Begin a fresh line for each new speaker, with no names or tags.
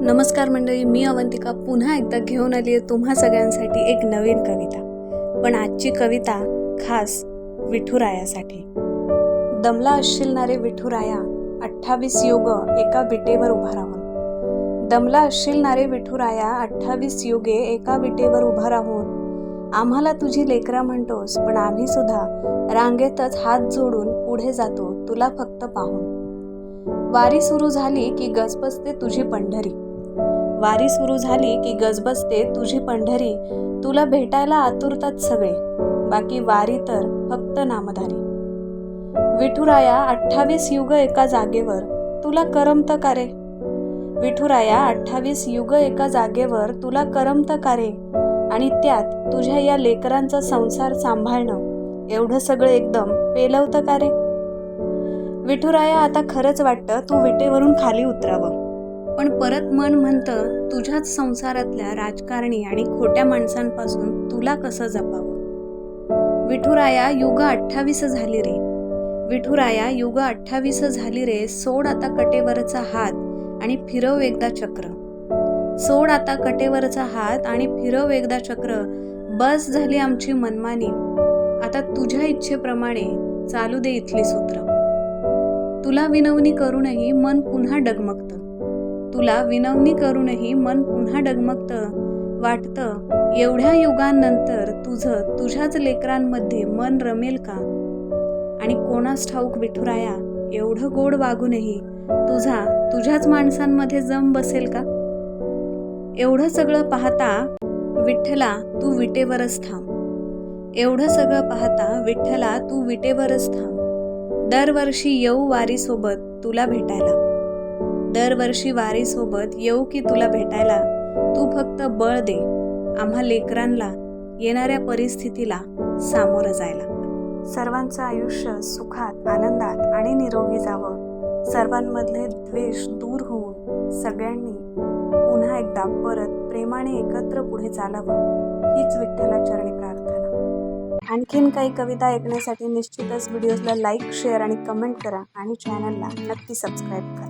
नमस्कार मंडळी, मी अवंतिका पुन्हा एकदा घेऊन आली आहे तुम्हा सगळ्यांसाठी एक नवीन कविता। पण आजची कविता खास विठुरायासाठी। दमला असशील ना रे विठुराया, 28 युग एका विटेवर उभा राहून। दमला असशील ना रे विठुराया, 28 युगे एका विटेवर उभा राहून। आम्हाला तुझी लेकरं म्हणतोस, पण आम्ही सुद्धा रांगेतच हात जोडून पुढे जातो तुला फक्त पाहून। वारी सुरू झाली की गजबजते तुझी पंढरी, वारी सुरू झाली की गजबजते तुझी पंढरी। तुला भेटायला आतुरतात सगळे, बाकी वारी तर फक्त नामधारी। विठुराया 28 युग एका जागेवर तुला करमत का रे? विठुराया 28 युग एका जागेवर तुला करमत का रे? आणि त्यात तुझ्या या लेकरांचा संसार सांभाळणं एवढं सगळं एकदम पेलवतं का रे? विठुराया आता खरंच वाटतं तू विटेवरून खाली उतरावं, पण परत मन म्हणतं तुझ्याच संसारातल्या राजकारणी आणि खोट्या माणसांपासून तुला कसं जपावं। विठुराया युग 28 झाली रे, विठुराया युग 28 झाली रे। सोड आता कटेवरचा हात आणि फिरव एकदा चक्र, सोड आता कटेवरचा हात आणि फिरव एकदा चक्र। बस झाली आमची मनमानी, आता तुझ्या इच्छेप्रमाणे चालू दे इथली सूत्र। तुला विनवणी करूनही मन पुन्हा डगमगतं, तुला विनवणी करूनही मन पुन्हा डगमगतं। वाटतं एवढ्या युगांनंतर तुझं तुझ्याच लेकरांमध्ये मन रमेल का? आणि कोणास ठाऊक विठुराया, एवढं गोड वागूनही तुझा तुझ्याच माणसांमध्ये जम बसेल का? एवढं सगळं पाहता विठ्ठला तू विटेवरच थांब, एवढं सगळं पाहता विठ्ठला तू विटेवरच थांब। दरवर्षी येऊ वारी सोबत तुला भेटायला, दरवर्षी वारी सोबत येऊ की तुला भेटायला। तू फक्त बळ दे आम्हा लेकरांना येणाऱ्या परिस्थितीला सामोरं जायला। सर्वांचं आयुष्य सुखात, आनंदात आणि निरोगी जावं, सर्वांमधले द्वेष दूर होऊन सगळ्यांनी पुन्हा एकदा परत प्रेमाने एकत्र पुढे चालावं, हीच विठ्ठला चरणी प्रार्थना। आणखीन काही कविता ऐकण्यासाठी निश्चितच व्हिडिओला लाईक, शेअर आणि कमेंट करा आणि चॅनलला नक्की सबस्क्राईब करा।